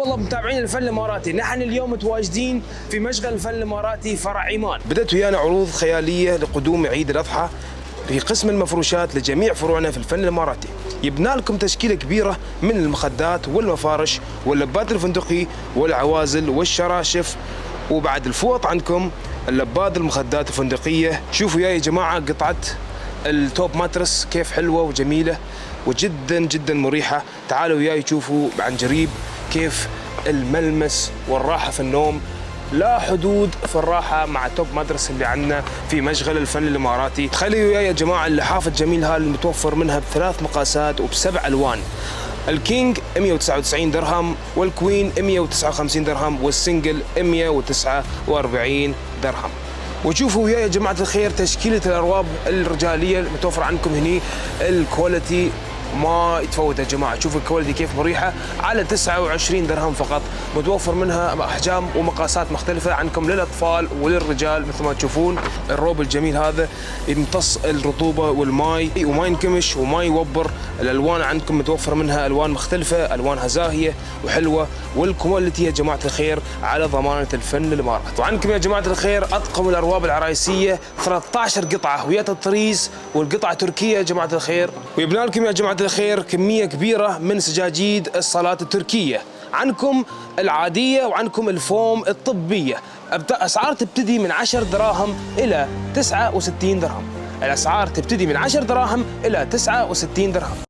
والله متابعين الفن الاماراتي، نحن اليوم متواجدين في مشغل الفن الاماراتي فرع عمان. بدأت ويانا عروض خياليه لقدوم عيد الاضحى في قسم المفروشات لجميع فروعنا في الفن الاماراتي. يبنى لكم تشكيله كبيره من المخدات والمفارش واللبات الفندقي والعوازل والشراشف، وبعد الفوط عندكم اللبات المخدات الفندقيه. شوفوا يا جماعه قطعه التوب ماترس كيف حلوه وجميله وجدا جدا مريحه. تعالوا وياي شوفوا عن قريب كيف الملمس والراحه في النوم، لا حدود في الراحه مع توب ماترس اللي عندنا في مشغل الفن الاماراتي. تخيلوا وياي يا جماعه اللحاف الجميل هذا المتوفر منها بثلاث مقاسات وبسبع الوان. الكينج 199 درهم والكوين 159 درهم والسنجل 149 درهم. وشوفوا وياي يا جماعه الخير تشكيله الارواب الرجاليه المتوفره عندكم هني، الكواليتي ما يتفوت يا جماعه. شوفوا الكواليتي كيف مريحه على 29 درهم فقط، متوفر منها احجام ومقاسات مختلفه عندكم للاطفال وللرجال. مثل ما تشوفون الروب الجميل هذا يمتص الرطوبه والماء وما ينكمش وما يوبر. الالوان عندكم متوفر منها الوان مختلفه، الوانها زاهيه وحلوه، والكواليتي يا جماعه الخير على ضمانه الفن الاماراتي. وعندكم يا جماعه الخير اطقم الارواب العرايسيه 13 قطعه ويا تطريز، والقطعه تركيه يا جماعه الخير. ويبنى لكم يا جماعه الخير كميه كبيره من سجاجيد الصلاه التركيه، عنكم العاديه وعنكم الفوم الطبيه. اسعار تبتدي من 10 دراهم الى 69 درهم. الاسعار تبتدي من 10 دراهم الى 69 درهم.